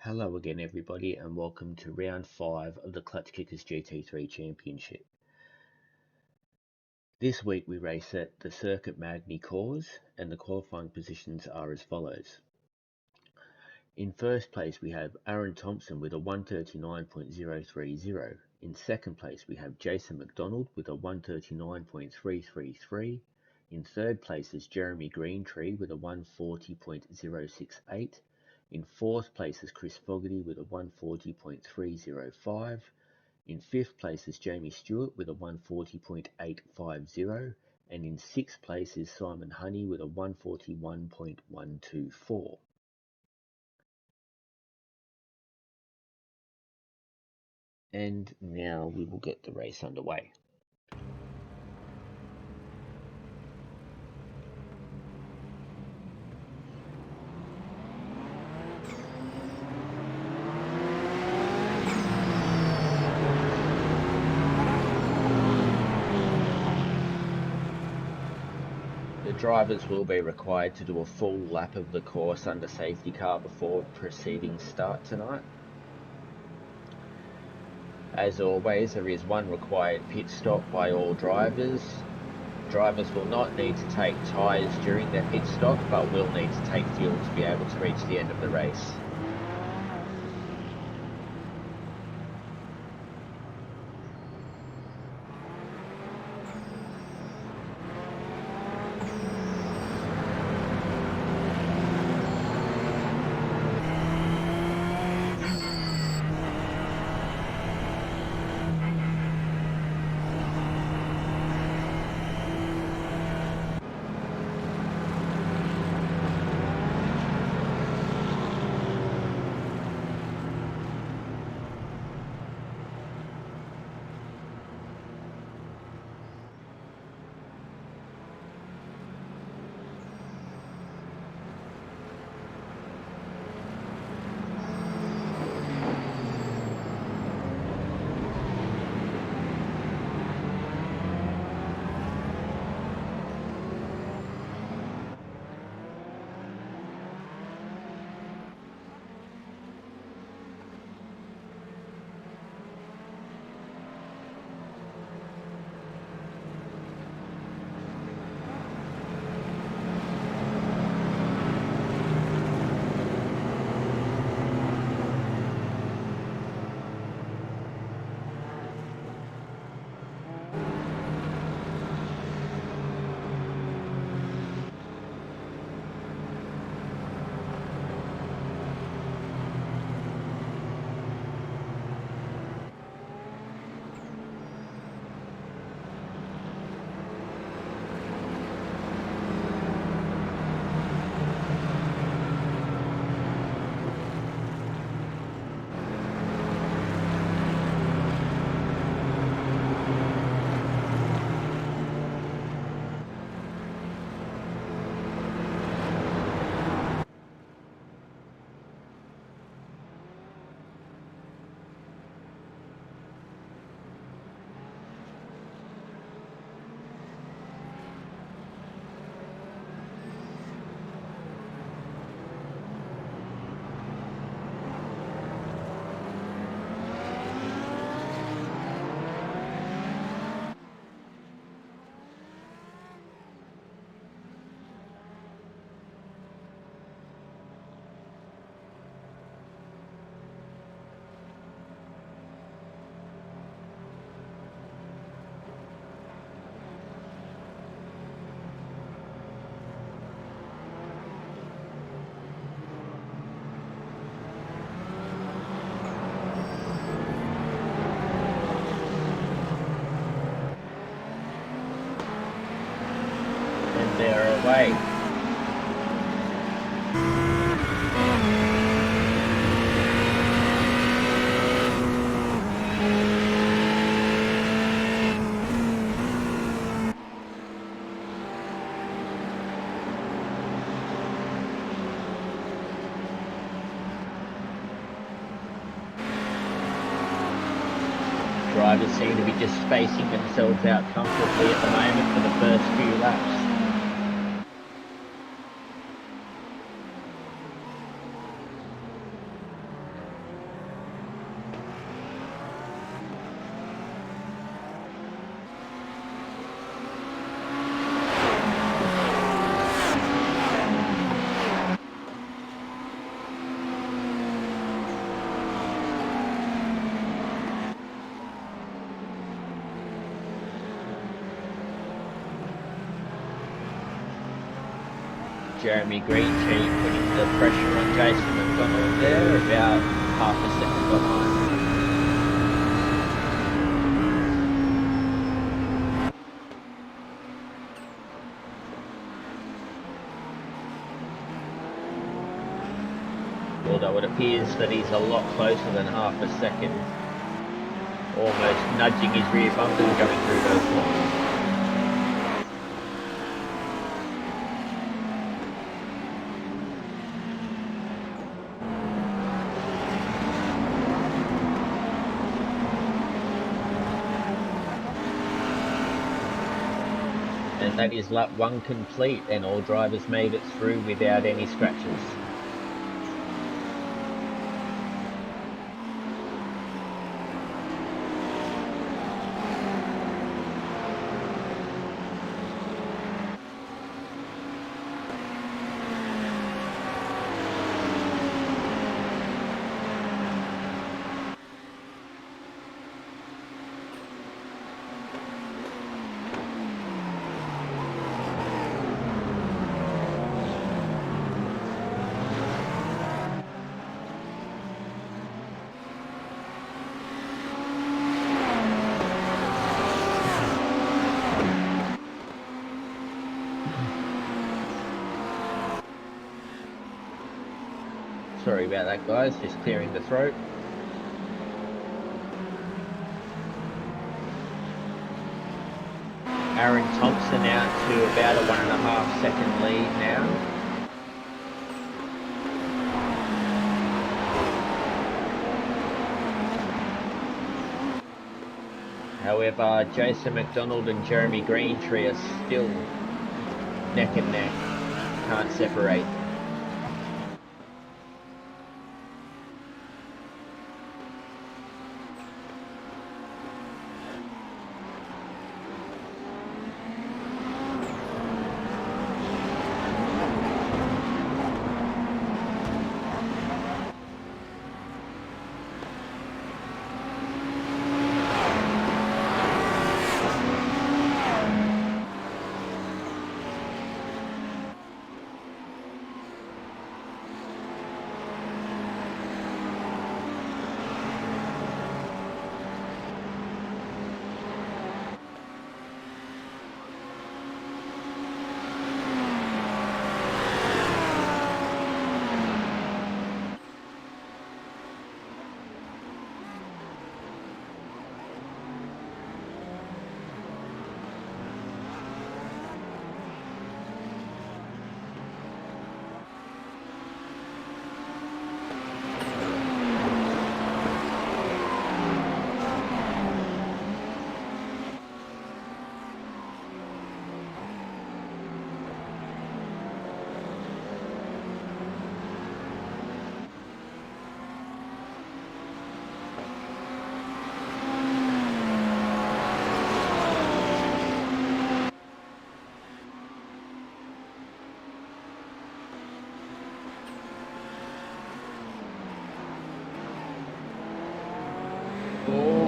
Hello again everybody and welcome to round 5 of the Clutch Kickers GT3 Championship. This week we race at the circuit Magny-Cours and the qualifying positions are as follows. In first place we have Aaron Thompson with a 139.030. In second place we have Jason McDonald with a 139.333. In third place is Jeremy Greentree with a 140.068. In fourth place is Chris Fogarty with a 140.305. In fifth place is Jamie Stewart with a 140.850. And in sixth place is Simon Honey with a 141.124. And now we will get the race underway. The drivers will be required to do a full lap of the course under safety car before proceeding start tonight. As always, there is one required pit stop by all drivers. Drivers will not need to take tyres during their pit stop, but will need to take fuel to be able to reach the end of the race. They're away. Drivers seem to be just spacing themselves out comfortably at the moment for the first few laps. Jeremy Greentree putting the pressure on Jason McDonald there, about half a second behind. Although it appears that he's a lot closer than half a second, almost nudging his rear bumpers going through those lines. And that is lap 1 complete, and all drivers made it through without any scratches. Sorry about that, guys, just clearing the throat. Aaron Thompson out to about a 1.5 second lead now. However, Jason McDonald and Jeremy Greentree are still neck and neck, can't separate.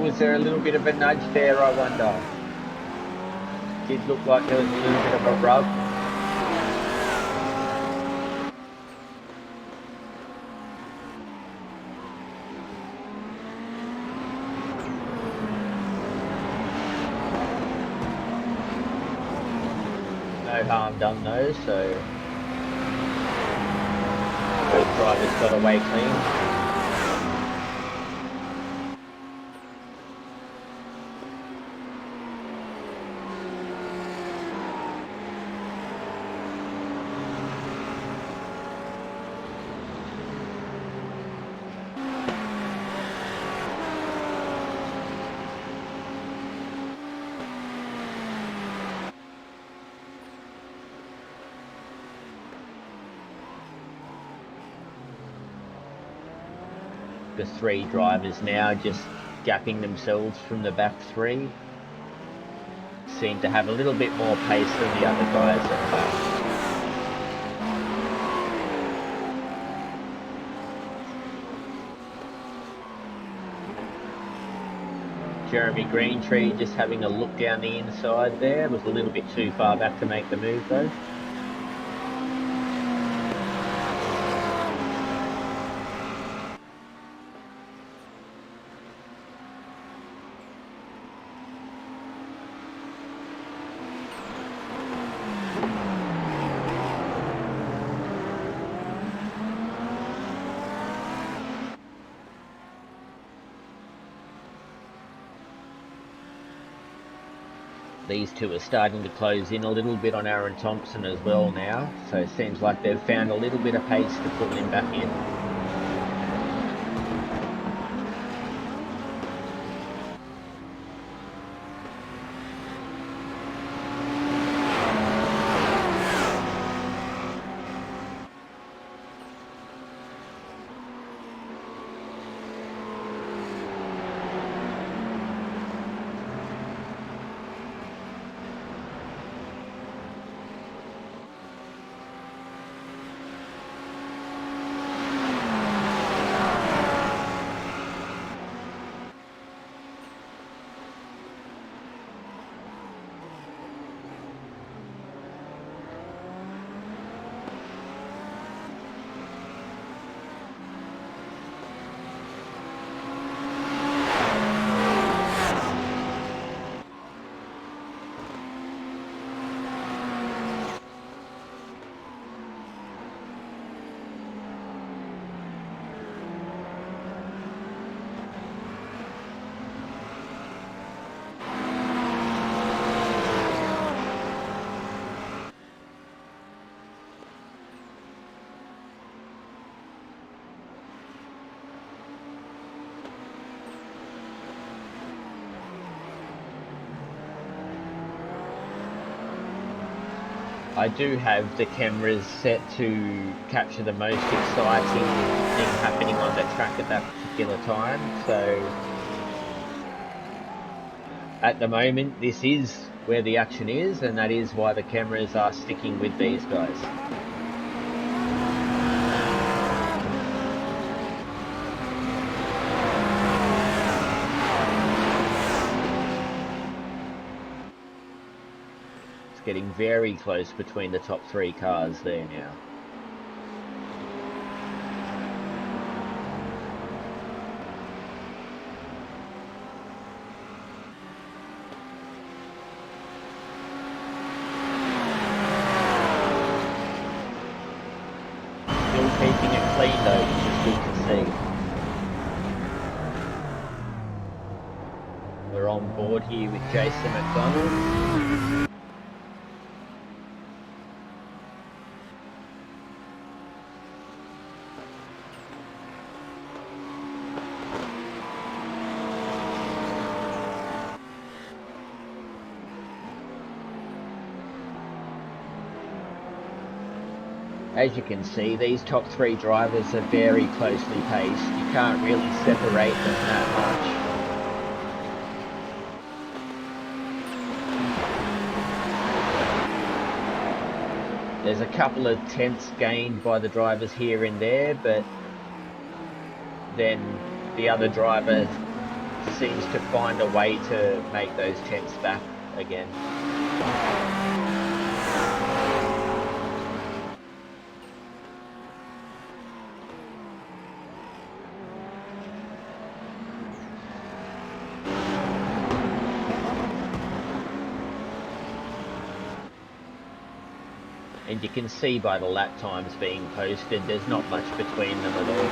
Was there a little bit of a nudge there, I wonder? Did look like there was a little bit of a rub. No harm done though, so both drivers got away clean. The 3 drivers now just gapping themselves from the back 3. Seem to have a little bit more pace than the other guys at the back. Jeremy Greentree just having a look down the inside there, was a little bit too far back to make the move though. These two are starting to close in a little bit on Aaron Thompson as well now, so it seems like they've found a little bit of pace to pull him back in. I do have the cameras set to capture the most exciting thing happening on the track at that particular time, so at the moment this is where the action is, and that is why the cameras are sticking with these guys. Getting very close between the top three cars there now. Still keeping it clean though, which is good to see. We're on board here with Jason McDonald. As you can see, these top three drivers are very closely paced. You can't really separate them that much. There's a couple of tenths gained by the drivers here and there, but then the other driver seems to find a way to make those tenths back again. And you can see by the lap times being posted, there's not much between them at all.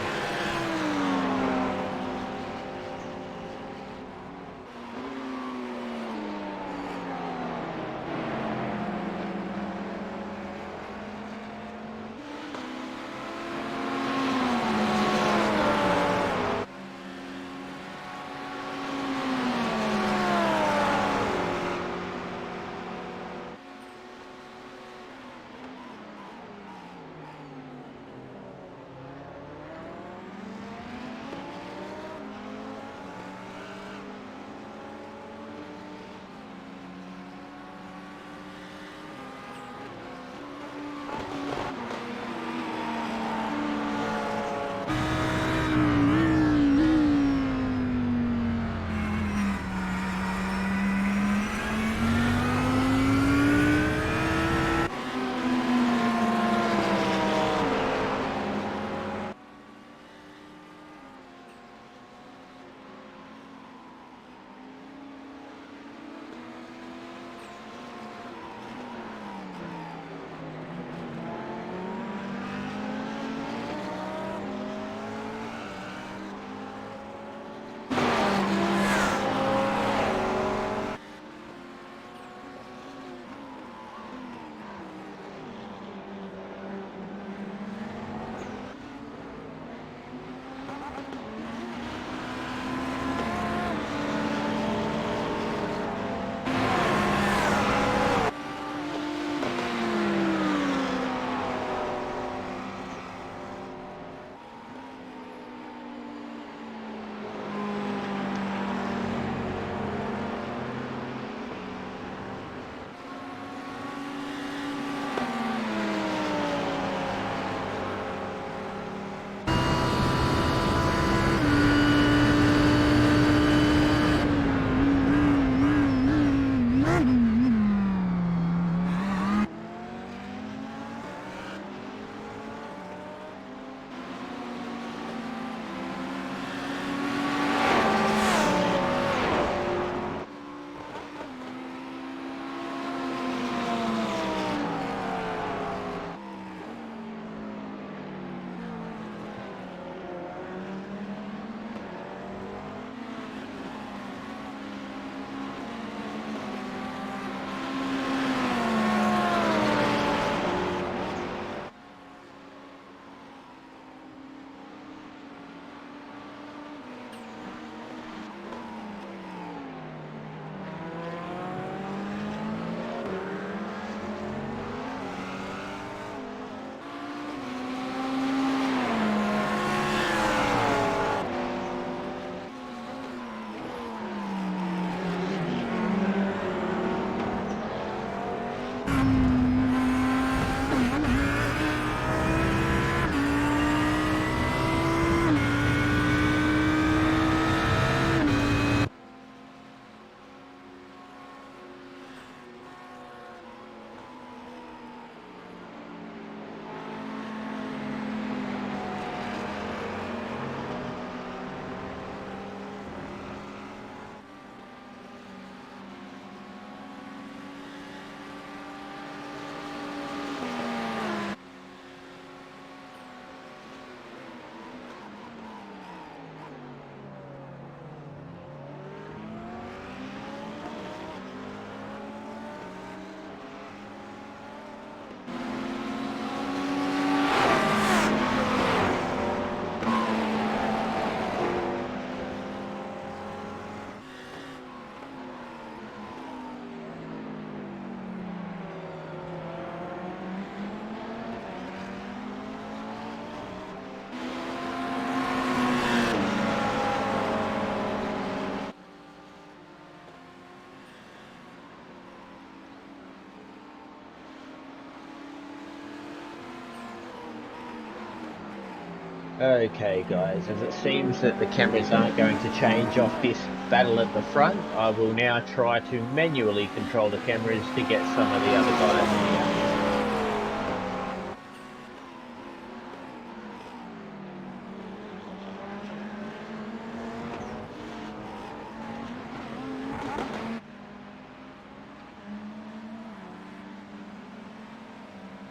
Okay guys, as it seems that the cameras aren't going to change off this battle at the front, I will now try to manually control the cameras to get some of the other guys here.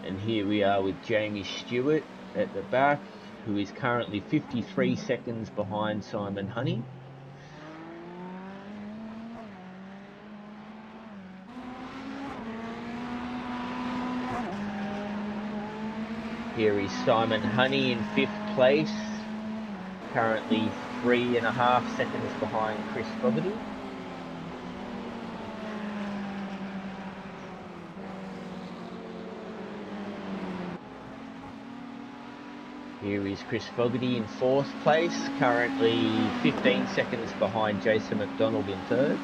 And here we are with Jamie Stewart at the back, who is currently 53 seconds behind Simon Honey. Here is Simon Honey in 5th place, currently 3.5 seconds behind Chris Fogarty. Here is Chris Fogarty in 4th place, currently 15 seconds behind Jason McDonald in 3rd.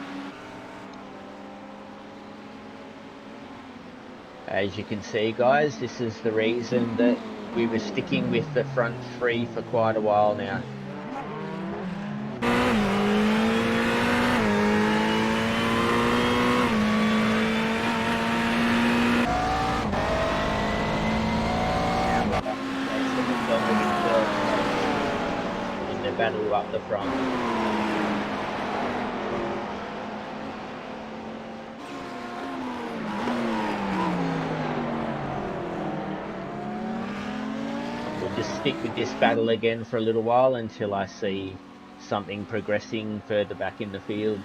As you can see guys, this is the reason that we were sticking with the front three for quite a while now. In the battle up the front. Just stick with this battle again for a little while until I see something progressing further back in the field.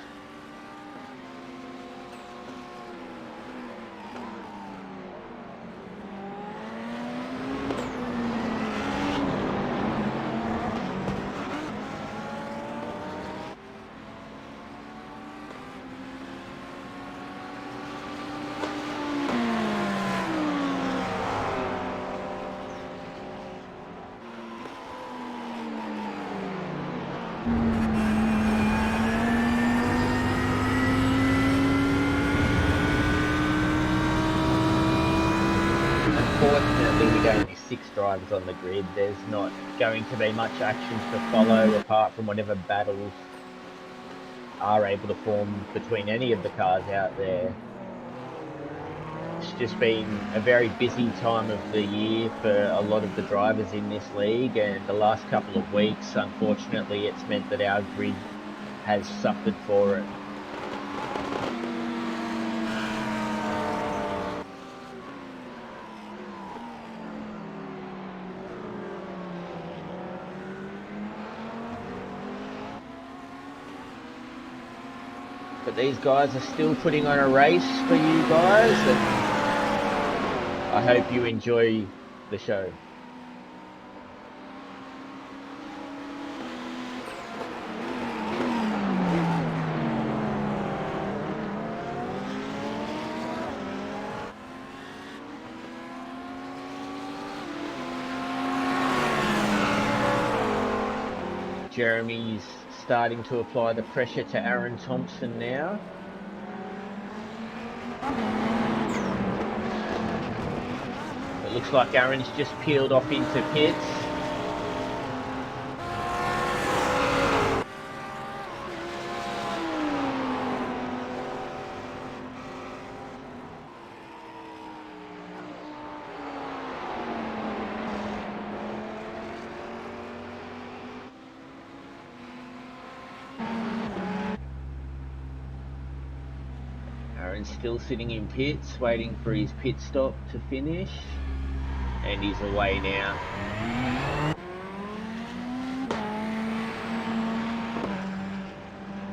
Unfortunately, we don't have 6 drivers on the grid. There's not going to be much action to follow apart from whatever battles are able to form between any of the cars out there. It's just been a very busy time of the year for a lot of the drivers in this league, and the last couple of weeks, unfortunately, it's meant that our grid has suffered for it. But these guys are still putting on a race for you guys, and I hope you enjoy the show. Jeremy's starting to apply the pressure to Aaron Thompson now. It looks like Aaron's just peeled off into pits. Aaron's still sitting in pits, waiting for his pit stop to finish, and he's away now.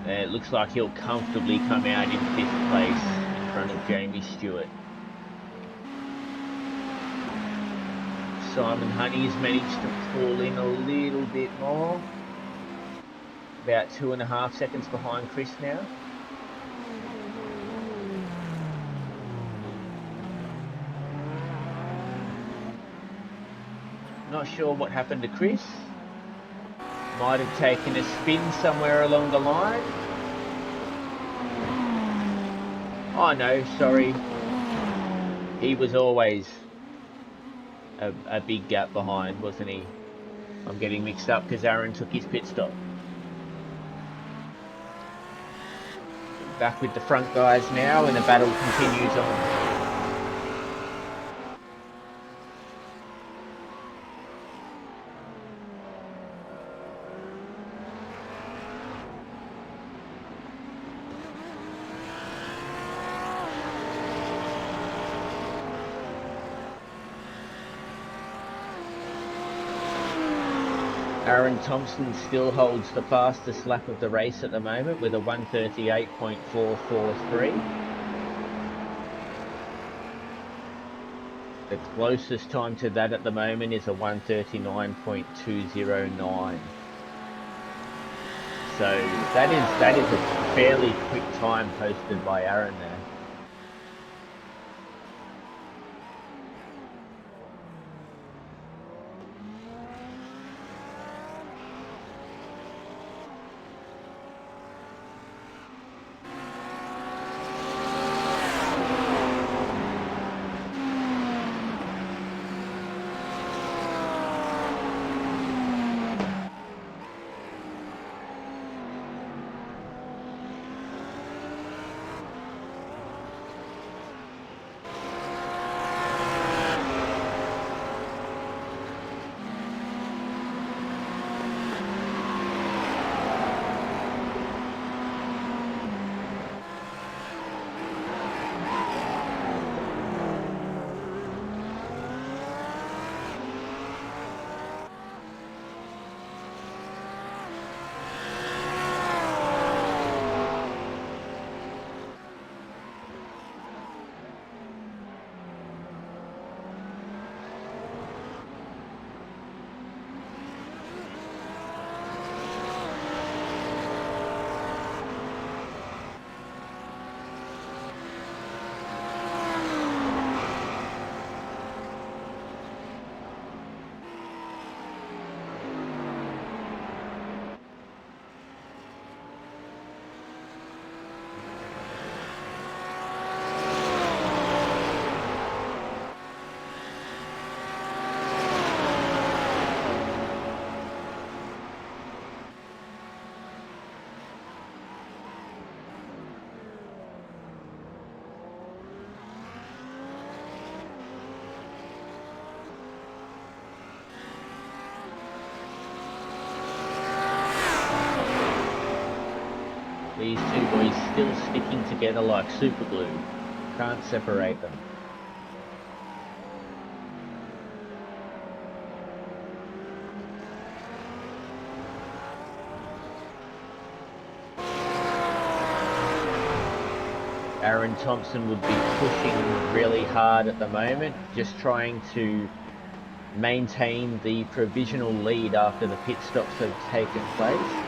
And it looks like he'll comfortably come out in 5th place in front of Jamie Stewart. Simon Honey's managed to pull in a little bit more, about 2.5 seconds behind Chris now. Not sure what happened to Chris. Might have taken a spin somewhere along the line. Oh no, sorry. He was always a big gap behind, wasn't he? I'm getting mixed up because Aaron took his pit stop. Back with the front guys now, and the battle continues on. Aaron Thompson still holds the fastest lap of the race at the moment with a 1:38.443. The closest time to that at the moment is a 1:39.209. So that is a fairly quick time posted by Aaron there. These two boys still sticking together like super glue. Can't separate them. Aaron Thompson would be pushing really hard at the moment, just trying to maintain the provisional lead after the pit stops have taken place.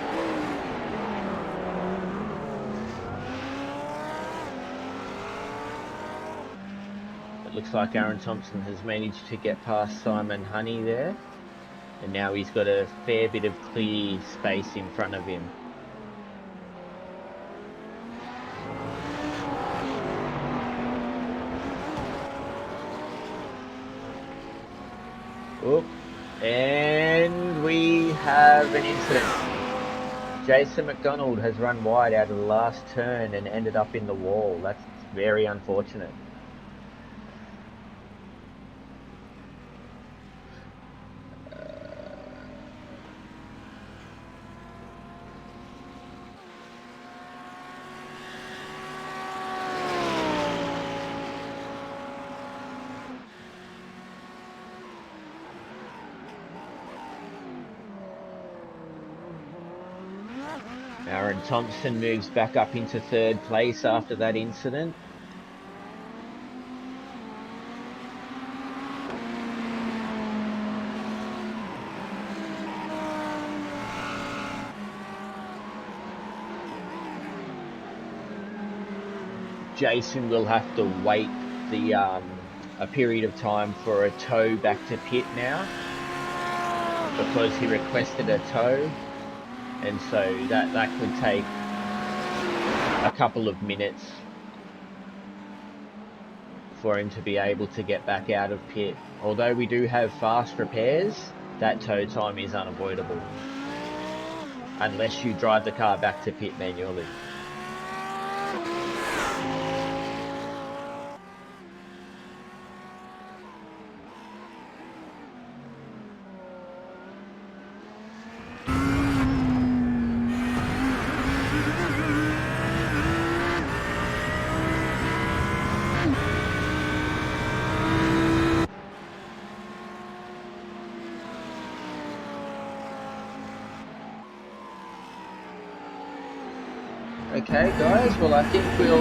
Looks like Aaron Thompson has managed to get past Simon Honey there, and now he's got a fair bit of clear space in front of him. Oh, and we have an incident. Jason McDonald has run wide out of the last turn and ended up in the wall. That's very unfortunate. Aaron Thompson moves back up into third place after that incident. Jason will have to wait a period of time for a tow back to pit now, because he requested a tow. And so that could take a couple of minutes for him to be able to get back out of pit. Although we do have fast repairs, that tow time is unavoidable unless you drive the car back to pit manually. Okay guys, well I think we'll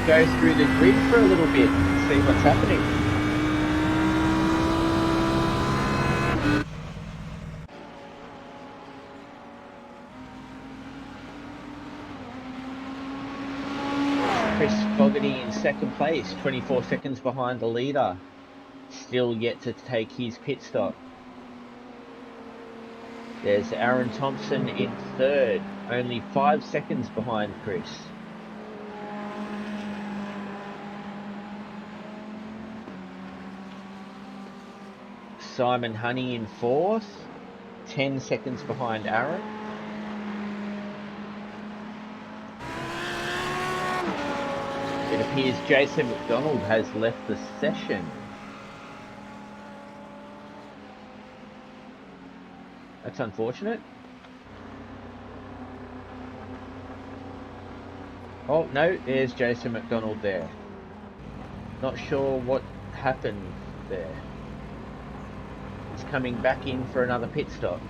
go through the grid for a little bit and see what's happening. Chris Fogarty in second place, 24 seconds behind the leader, still yet to take his pit stop. There's Aaron Thompson in third, only 5 seconds behind Chris. Simon Honey in fourth, 10 seconds behind Aaron. It appears Jason McDonald has left the session. That's unfortunate. Oh no, there's Jason McDonald there. Not sure what happened there. He's coming back in for another pit stop.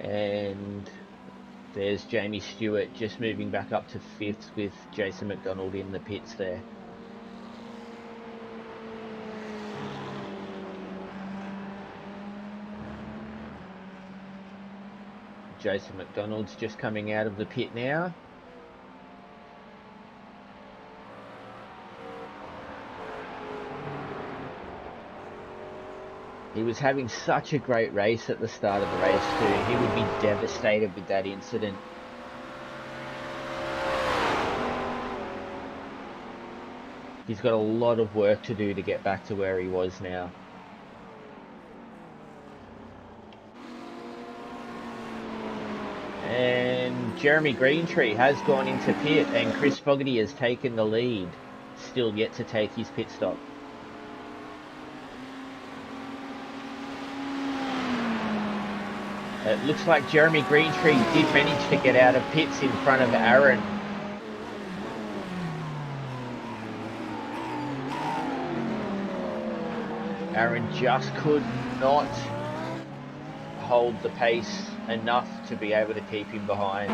And there's Jamie Stewart just moving back up to fifth with Jason McDonald in the pits there. Jason McDonald's just coming out of the pit now. He was having such a great race at the start of the race too. He would be devastated with that incident. He's got a lot of work to do to get back to where he was now. And Jeremy Greentree has gone into pit and Chris Fogarty has taken the lead. Still yet to take his pit stop. It looks like Jeremy Greentree did manage to get out of pits in front of Aaron. Aaron just could not hold the pace enough to be able to keep him behind.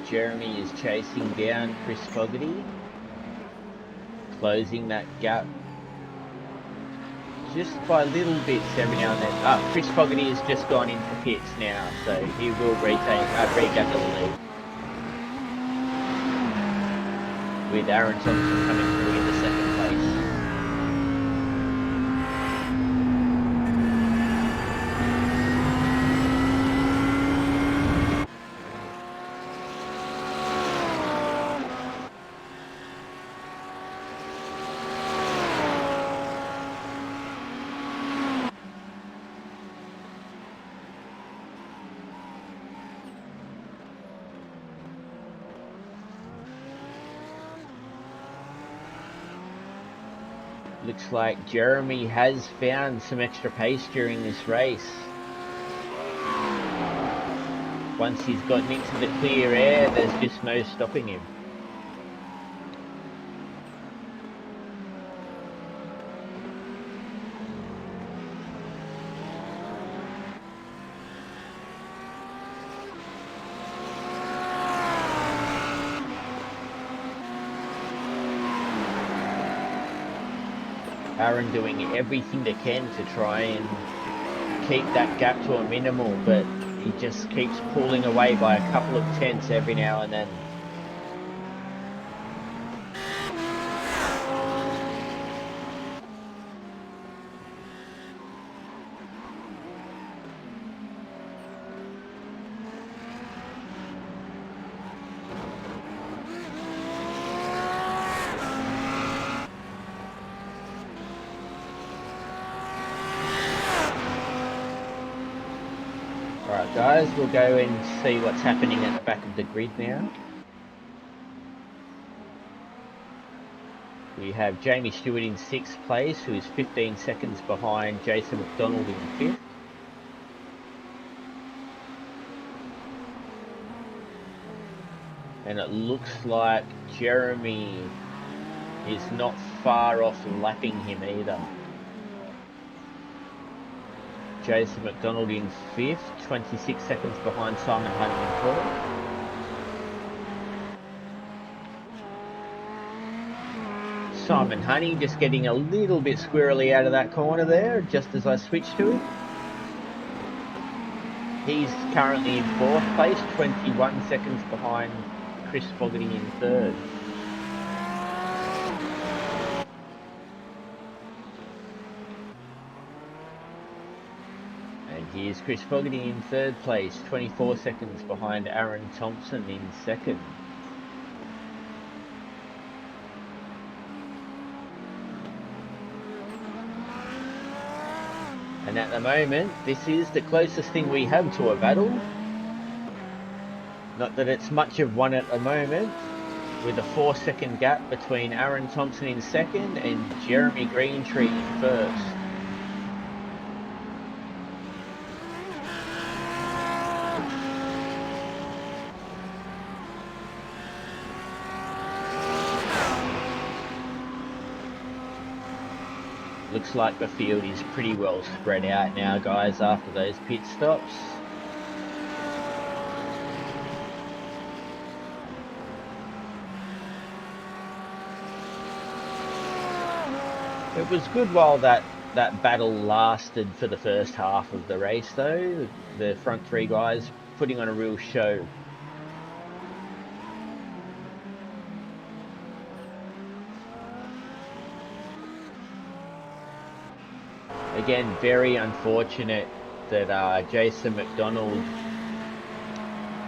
Jeremy is chasing down Chris Fogarty, closing that gap just by little bits every now and then. Chris Fogarty has just gone into pits now, so he will regain the lead. With Aaron Thompson coming through in the second place. Looks like Jeremy has found some extra pace during this race. Once he's gotten into the clear air, there's just no stopping him. Aaron doing everything they can to try and keep that gap to a minimal, but he just keeps pulling away by a couple of tenths every now and then. Alright guys, we'll go and see what's happening at the back of the grid now. We have Jamie Stewart in 6th place, who is 15 seconds behind Jason McDonald in 5th. And it looks like Jeremy is not far off lapping him either. Jason McDonald in 5th, 26 seconds behind Simon Honey in 4th. Simon Honey just getting a little bit squirrely out of that corner there, just as I switched to him. He's currently in 4th place, 21 seconds behind Chris Fogarty in 3rd. Here's Chris Fogarty in 3rd place, 24 seconds behind Aaron Thompson in 2nd. And at the moment, this is the closest thing we have to a battle. Not that it's much of one at the moment, with a 4-second gap between Aaron Thompson in 2nd and Jeremy Greentree in 1st. Looks like the field is pretty well spread out now, guys, after those pit stops. It was good while that battle lasted for the first half of the race, though. The front three guys putting on a real show. Again, very unfortunate that Jason McDonald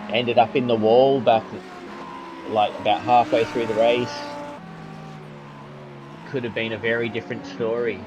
ended up in the wall back like about halfway through the race. Could have been a very different story.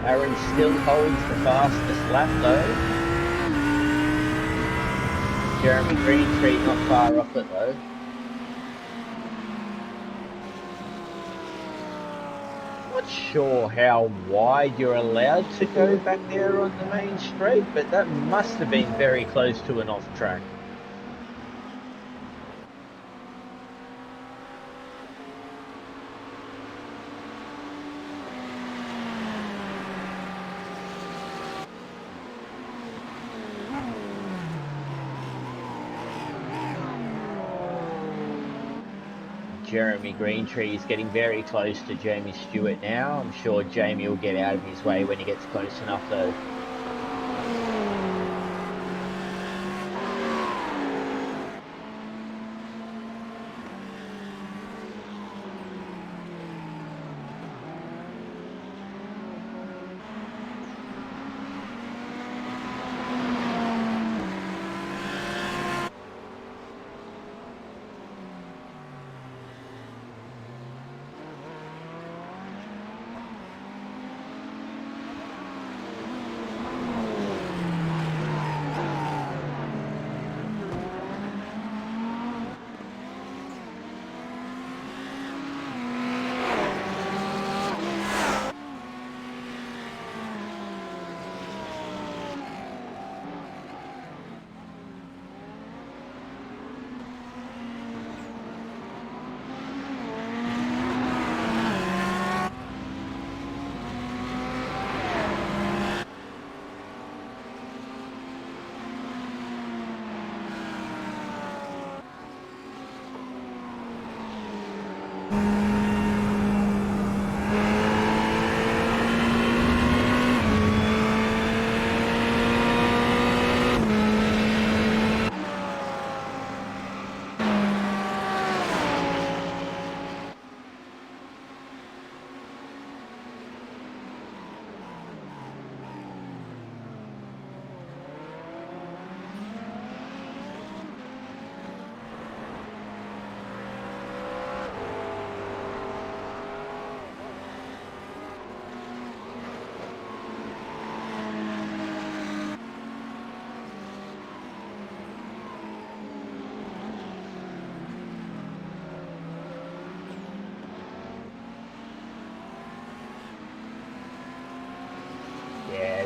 Aaron still holds the fastest lap though. Jeremy Greentree not far off it though. Not sure how wide you're allowed to go back there on the main straight, but that must have been very close to an off track. Jeremy Greentree is getting very close to Jamie Stewart now. I'm sure Jamie will get out of his way when he gets close enough though.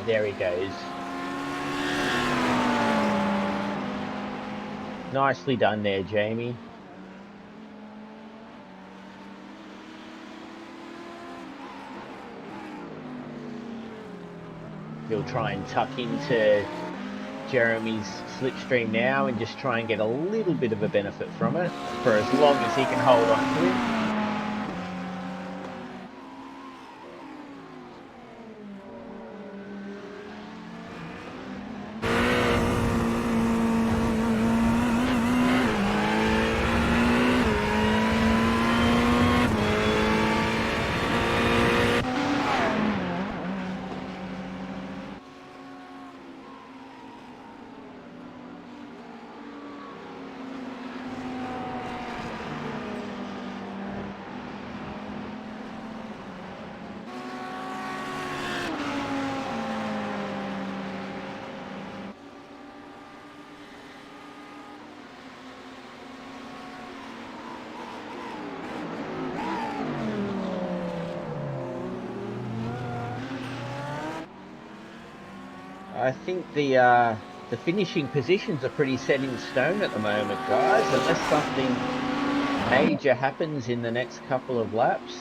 Yeah, there he goes. Nicely done there, Jamie. He'll try and tuck into Jeremy's slipstream now and just try and get a little bit of a benefit from it for as long as he can hold on to it. I think the finishing positions are pretty set in stone at the moment, guys, unless something major happens in the next couple of laps.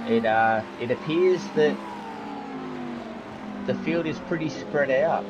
It appears that the field is pretty spread out.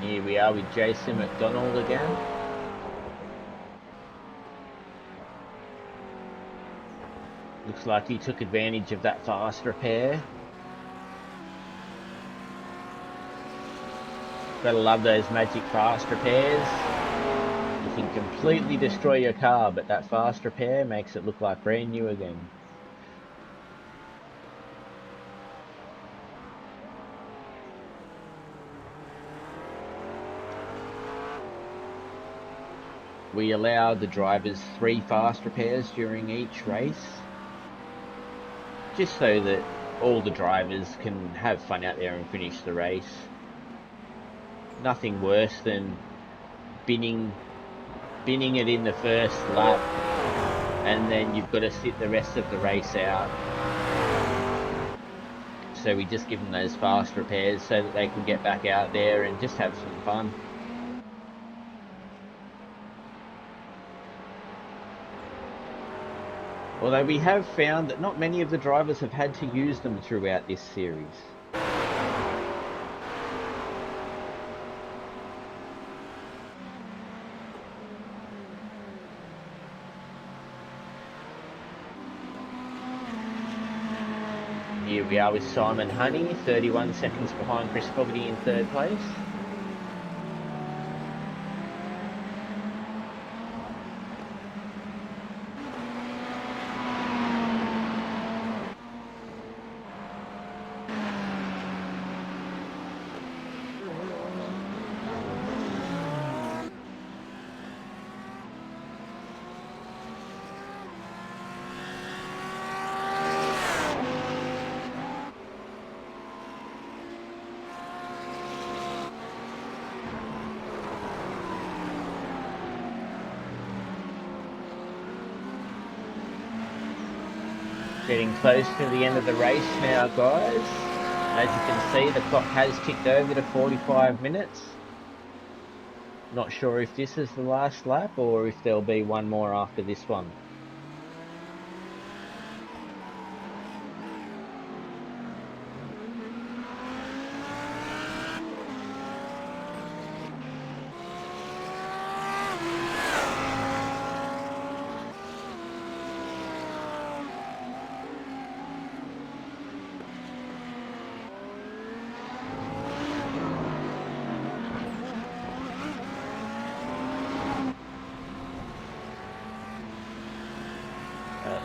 Here we are with Jason McDonald again. Looks like he took advantage of that fast repair. Gotta love those magic fast repairs. You can completely destroy your car, but that fast repair makes it look like brand new again. We allow the drivers 3 fast repairs during each race, just so that all the drivers can have fun out there and finish the race. Nothing worse than binning it in the first lap and then you've got to sit the rest of the race out. So we just give them those fast repairs so that they can get back out there and just have some fun. Although we have found that not many of the drivers have had to use them throughout this series. Here we are with Simon Honey, 31 seconds behind Chris Fogarty in 3rd place. Getting close to the end of the race now, guys. As you can see, the clock has ticked over to 45 minutes. Not sure if this is the last lap or if there'll be one more after this one.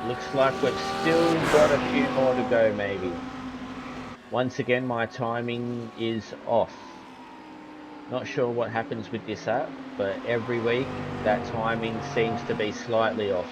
Looks like we've still got a few more to go maybe. Once again, my timing is off. Not sure what happens with this app, but every week that timing seems to be slightly off.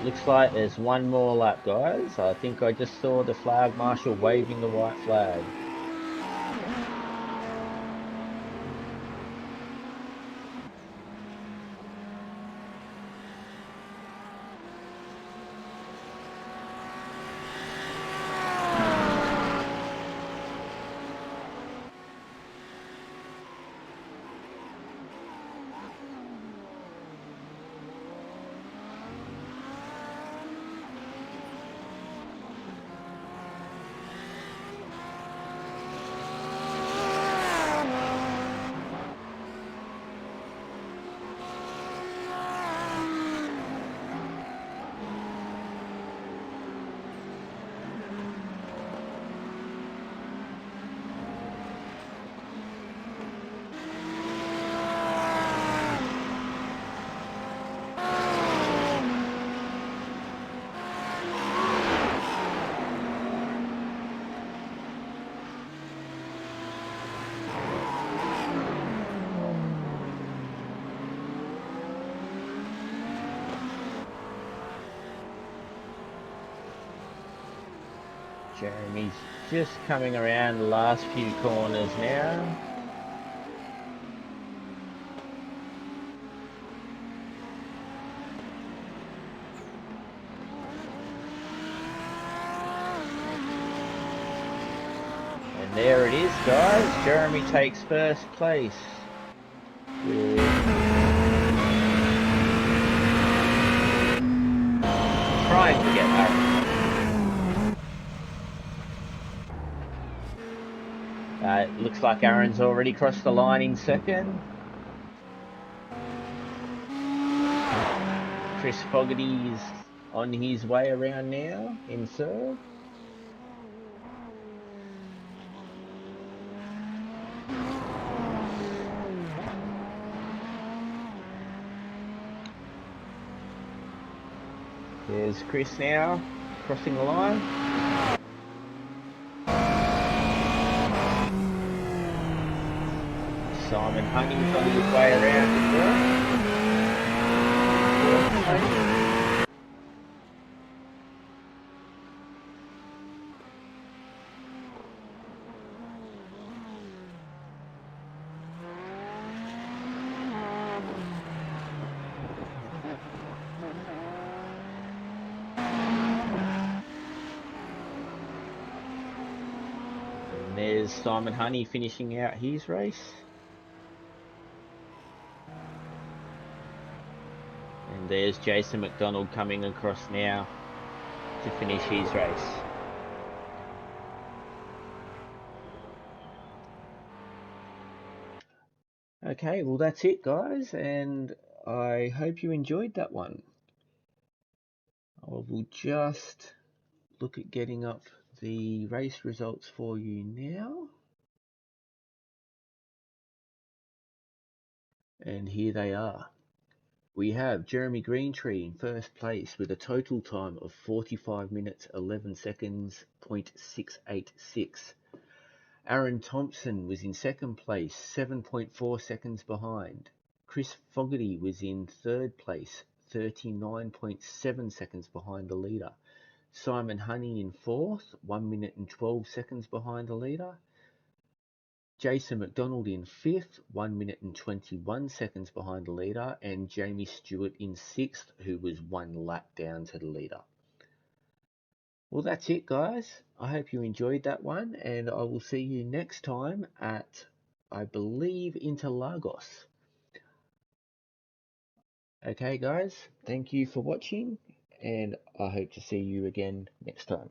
Looks like there's one more lap, guys. I think I just saw the flag marshal waving the white flag. Jeremy's just coming around the last few corners now. And there it is, guys. Jeremy takes first place. Trying to get that. It looks like Aaron's already crossed the line in second. Chris Fogarty's on his way around now in third. There's Chris now crossing the line. Simon Hunting's on his way around as well. there's Simon Honey finishing out his race. And there's Jason McDonald coming across now to finish his race. Okay, well that's it guys, and I hope you enjoyed that one. I will just look at getting up the race results for you now. And here they are. We have Jeremy Greentree in first place with a total time of 45 minutes 11 seconds, 0.686. Aaron Thompson was in second place, 7.4 seconds behind. Chris Fogarty was in third place, 39.7 seconds behind the leader. Simon Honey in fourth, 1 minute and 12 seconds behind the leader. Jason McDonald in fifth, 1 minute and 21 seconds behind the leader. And Jamie Stewart in sixth, who was 1 lap down to the leader. Well, that's it, guys. I hope you enjoyed that one, and I will see you next time at, I believe, Interlagos. Okay, guys, thank you for watching, and I hope to see you again next time.